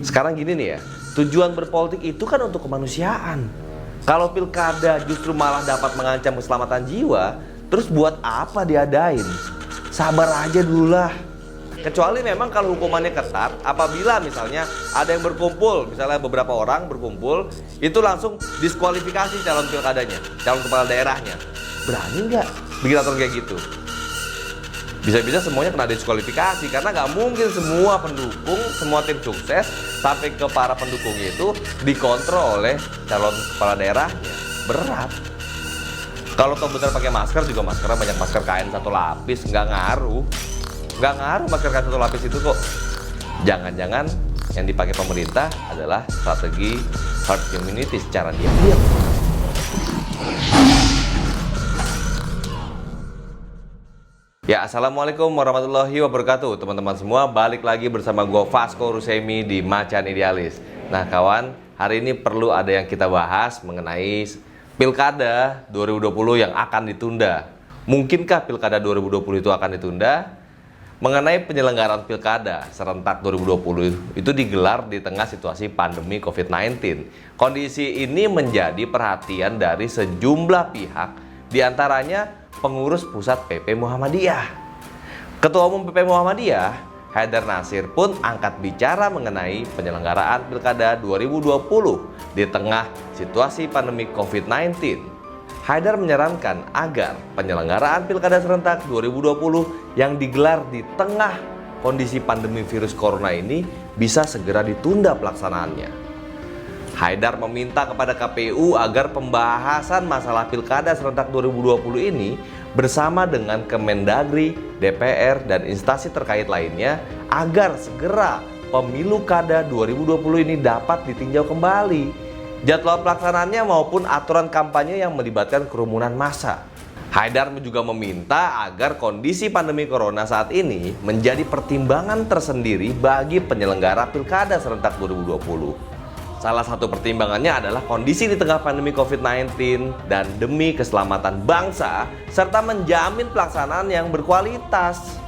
Sekarang gini nih ya, tujuan berpolitik itu kan untuk kemanusiaan. Kalau pilkada justru malah dapat mengancam keselamatan jiwa, terus buat apa diadain? Sabar aja dulu lah. Kecuali memang kalau hukumannya ketat, apabila misalnya ada yang berkumpul, misalnya beberapa orang berkumpul, itu langsung diskualifikasi calon pilkadanya, calon kepala daerahnya. Berani nggak bikin aturan kayak gitu? Bisa-bisa semuanya kena diskualifikasi, karena nggak mungkin semua pendukung, semua tim sukses sampai ke para pendukungnya itu dikontrol oleh calon kepala daerahnya. Berat. Kalau toh benar pakai masker juga, maskernya banyak masker kain satu lapis, nggak ngaruh masker kain satu lapis itu kok. Jangan-jangan yang dipakai pemerintah adalah strategi herd immunity secara diam-diam. Ya, assalamualaikum warahmatullahi wabarakatuh teman-teman semua. Balik lagi bersama gue Vasco Rusemi di Macan Idealis. Nah kawan, hari ini perlu ada yang kita bahas mengenai Pilkada 2020 yang akan ditunda. Mungkinkah Pilkada 2020 itu akan ditunda? Mengenai penyelenggaraan Pilkada serentak 2020 itu digelar di tengah situasi pandemi COVID-19. Kondisi ini menjadi perhatian dari sejumlah pihak, diantaranya pengurus pusat PP Muhammadiyah. Ketua Umum PP Muhammadiyah, Haidar Nasir pun angkat bicara mengenai penyelenggaraan Pilkada 2020 di tengah situasi pandemi COVID-19. Haidar menyarankan agar penyelenggaraan Pilkada serentak 2020 yang digelar di tengah kondisi pandemi virus corona ini bisa segera ditunda pelaksanaannya. Haidar meminta kepada KPU agar pembahasan masalah Pilkada serentak 2020 ini bersama dengan Kemendagri, DPR, dan instansi terkait lainnya agar segera pemilu kada 2020 ini dapat ditinjau kembali, jadwal pelaksanaannya maupun aturan kampanye yang melibatkan kerumunan massa. Haidar juga meminta agar kondisi pandemi corona saat ini menjadi pertimbangan tersendiri bagi penyelenggara Pilkada serentak 2020. Salah satu pertimbangannya adalah kondisi di tengah pandemi COVID-19 dan demi keselamatan bangsa serta menjamin pelaksanaan yang berkualitas.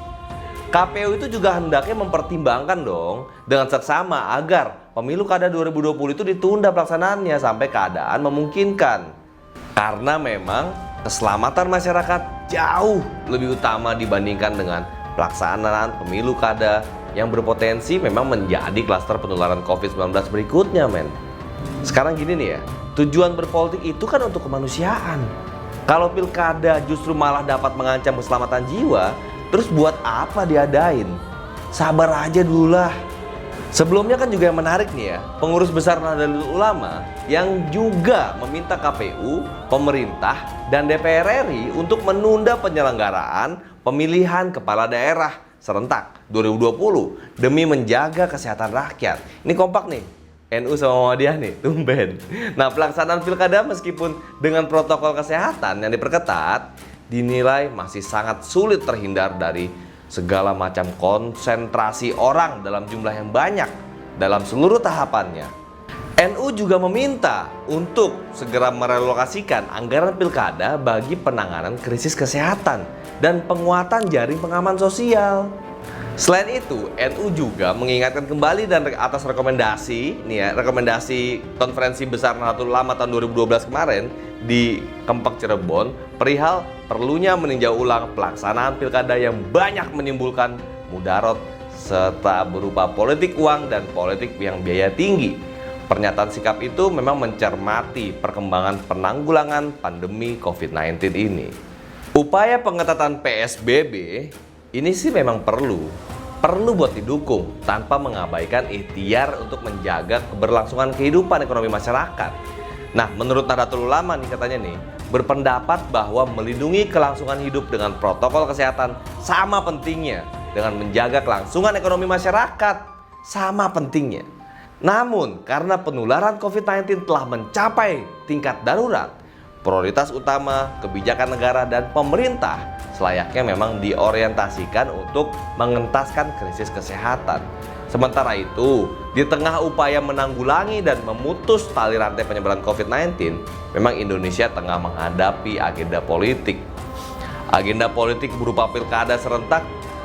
KPU itu juga hendaknya mempertimbangkan dong dengan seksama agar pemilu kada 2020 itu ditunda pelaksanaannya sampai keadaan memungkinkan. Karena memang keselamatan masyarakat jauh lebih utama dibandingkan dengan pelaksanaan pemilu kada yang berpotensi memang menjadi klaster penularan COVID-19 berikutnya, men. Sekarang gini nih ya, tujuan berpolitik itu kan untuk kemanusiaan. Kalau pilkada justru malah dapat mengancam keselamatan jiwa, terus buat apa diadain? Sabar aja dulu lah. Sebelumnya kan juga yang menarik nih ya, pengurus besar Nahdlatul Ulama yang juga meminta KPU, pemerintah, dan DPR RI untuk menunda penyelenggaraan pemilihan kepala daerah serentak 2020 demi menjaga kesehatan rakyat. Ini kompak nih, NU sama Muhammadiyah nih, tumben. Nah, pelaksanaan pilkada meskipun dengan protokol kesehatan yang diperketat, dinilai masih sangat sulit terhindar dari segala macam konsentrasi orang dalam jumlah yang banyak dalam seluruh tahapannya. NU juga meminta untuk segera merelokasikan anggaran pilkada bagi penanganan krisis kesehatan dan penguatan jaring pengaman sosial. Selain itu, NU juga mengingatkan kembali dan atas rekomendasi rekomendasi Konferensi Besar Nahdlatul Ulama tahun 2012 kemarin di Kempak Cirebon perihal perlunya meninjau ulang pelaksanaan pilkada yang banyak menimbulkan mudarat serta berupa politik uang dan politik yang biaya tinggi. Pernyataan sikap itu memang mencermati perkembangan penanggulangan pandemi COVID-19 ini. Upaya pengetatan PSBB ini sih memang perlu buat didukung tanpa mengabaikan ikhtiar untuk menjaga keberlangsungan kehidupan ekonomi masyarakat. Nah, menurut Nahdlatul Ulama nih katanya nih, berpendapat bahwa melindungi kelangsungan hidup dengan protokol kesehatan sama pentingnya dengan menjaga kelangsungan ekonomi masyarakat, sama pentingnya. Namun, karena penularan COVID-19 telah mencapai tingkat darurat, prioritas utama kebijakan negara dan pemerintah selayaknya memang diorientasikan untuk mengentaskan krisis kesehatan. Sementara itu, di tengah upaya menanggulangi dan memutus tali rantai penyebaran COVID-19, memang Indonesia tengah menghadapi agenda politik. Agenda politik berupa pilkada serentak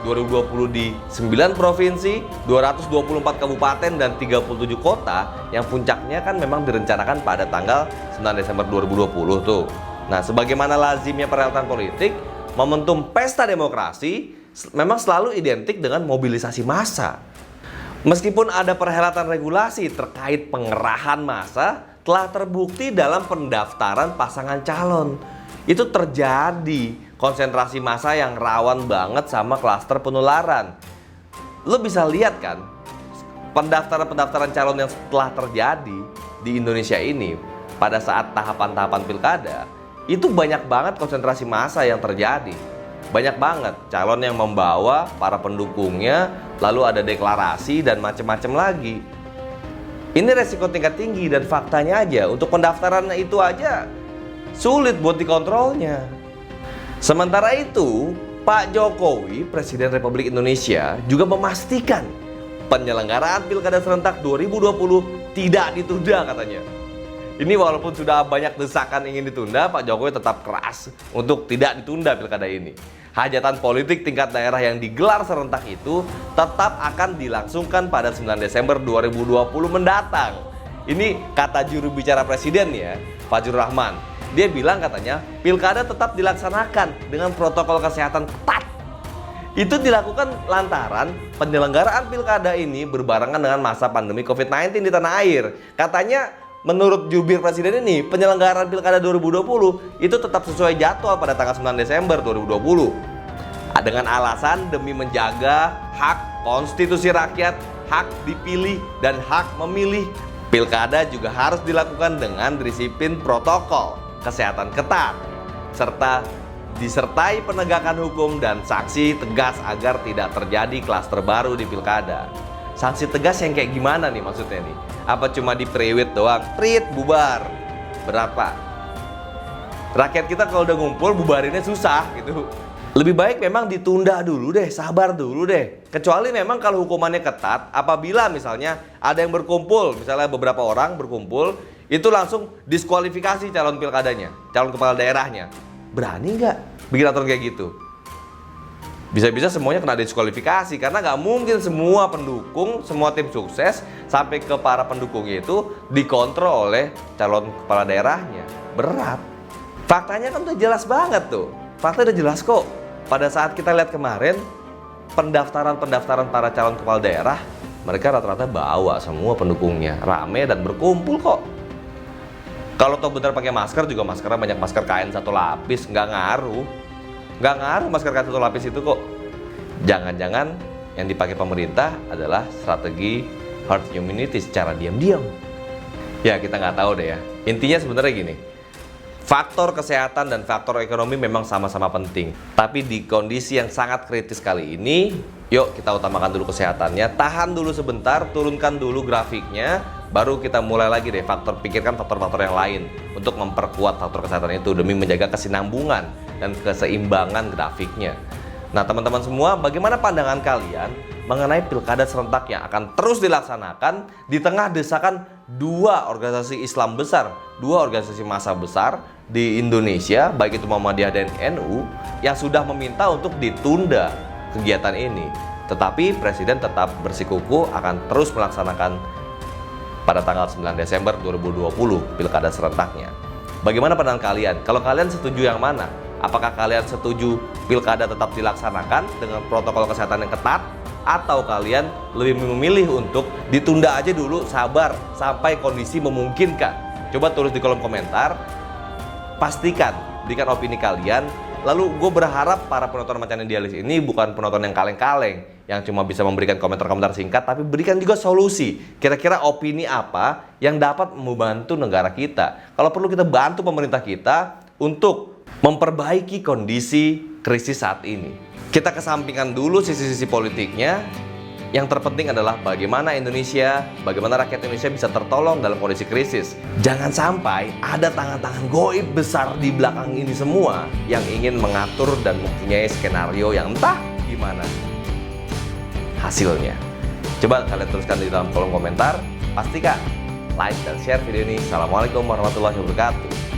2020 di 9 provinsi, 224 kabupaten, dan 37 kota yang puncaknya kan memang direncanakan pada tanggal 9 Desember 2020 tuh. Nah, sebagaimana lazimnya perhelatan politik, momentum pesta demokrasi memang selalu identik dengan mobilisasi massa. Meskipun ada perhelatan regulasi terkait pengerahan massa, telah terbukti dalam pendaftaran pasangan calon. Itu terjadi konsentrasi massa yang rawan banget sama klaster penularan. Lo bisa lihat kan, pendaftaran calon yang telah terjadi di Indonesia ini pada saat tahapan-tahapan pilkada, itu banyak banget konsentrasi massa yang terjadi. Banyak banget calon yang membawa para pendukungnya, lalu ada deklarasi dan macam-macam lagi. Ini resiko tingkat tinggi, dan faktanya aja untuk pendaftaran itu aja sulit buat dikontrolnya. Sementara itu, Pak Jokowi, Presiden Republik Indonesia, juga memastikan penyelenggaraan Pilkada Serentak 2020 tidak ditunda katanya. Ini walaupun sudah banyak desakan ingin ditunda, Pak Jokowi tetap keras untuk tidak ditunda pilkada ini. Hajatan politik tingkat daerah yang digelar serentak itu tetap akan dilangsungkan pada 9 Desember 2020 mendatang. Ini kata juru bicara Presiden ya, Fajrul Rahman. Dia bilang katanya pilkada tetap dilaksanakan dengan protokol kesehatan ketat. Itu dilakukan lantaran penyelenggaraan pilkada ini berbarengan dengan masa pandemi COVID-19 di tanah air. Katanya menurut jubir Presiden ini, penyelenggaraan pilkada 2020 itu tetap sesuai jadwal pada tanggal 9 Desember 2020. Dengan alasan demi menjaga hak konstitusi rakyat, hak dipilih, dan hak memilih. Pilkada juga harus dilakukan dengan disiplin protokol kesehatan ketat, serta disertai penegakan hukum dan sanksi tegas agar tidak terjadi klaster baru di pilkada. Sanksi tegas yang kayak gimana nih maksudnya nih? Apa cuma di pre-wit doang? Prit, bubar. Berapa? Rakyat kita kalau udah ngumpul bubarinnya susah gitu. Lebih baik memang ditunda dulu deh, sabar dulu deh. Kecuali memang kalau hukumannya ketat, apabila misalnya ada yang berkumpul, misalnya beberapa orang berkumpul, itu langsung diskualifikasi calon pilkadanya, calon kepala daerahnya. Berani nggak bikin aturan kayak gitu? Bisa-bisa semuanya kena diskualifikasi, karena nggak mungkin semua pendukung, semua tim sukses sampai ke para pendukungnya itu dikontrol oleh calon kepala daerahnya. Berat. Faktanya kan udah jelas banget tuh. Fakta udah jelas kok. Pada saat kita lihat kemarin pendaftaran para calon kepala daerah, mereka rata-rata bawa semua pendukungnya, rame dan berkumpul kok. Kalau toh bener pakai masker juga, maskernya banyak masker kain satu lapis, nggak ngaruh masker kain satu lapis itu kok. Jangan-jangan yang dipakai pemerintah adalah strategi herd immunity secara diam-diam. Ya kita nggak tahu deh ya. Intinya sebenarnya gini, faktor kesehatan dan faktor ekonomi memang sama-sama penting. Tapi di kondisi yang sangat kritis kali ini, yuk kita utamakan dulu kesehatannya. Tahan dulu sebentar, turunkan dulu grafiknya, baru kita mulai lagi deh pikirkan faktor-faktor yang lain untuk memperkuat faktor kesehatan itu demi menjaga kesinambungan dan keseimbangan grafiknya. Nah teman-teman semua, bagaimana pandangan kalian mengenai pilkada serentak yang akan terus dilaksanakan di tengah desakan dua organisasi Islam besar, dua organisasi massa besar di Indonesia, baik itu Muhammadiyah dan NU, yang sudah meminta untuk ditunda kegiatan ini. Tetapi Presiden tetap bersikukuh akan terus melaksanakan pada tanggal 9 Desember 2020 pilkada serentaknya. Bagaimana pandangan kalian? Kalau kalian setuju yang mana? Apakah kalian setuju pilkada tetap dilaksanakan dengan protokol kesehatan yang ketat? Atau kalian lebih memilih untuk ditunda aja dulu, sabar sampai kondisi memungkinkan? Coba tulis di kolom komentar. Pastikan, berikan opini kalian. Lalu gue berharap para penonton Macan Idealis ini bukan penonton yang kaleng-kaleng, yang cuma bisa memberikan komentar-komentar singkat, tapi berikan juga solusi. Kira-kira opini apa yang dapat membantu negara kita? Kalau perlu kita bantu pemerintah kita untuk memperbaiki kondisi krisis saat ini. Kita kesampingkan dulu sisi-sisi politiknya. Yang terpenting adalah bagaimana rakyat Indonesia bisa tertolong dalam kondisi krisis. Jangan sampai ada tangan-tangan goib besar di belakang ini semua yang ingin mengatur dan mempunyai skenario yang entah gimana hasilnya. Coba kalian tuliskan di dalam kolom komentar. Pastikan like dan share video ini. Assalamualaikum warahmatullahi wabarakatuh.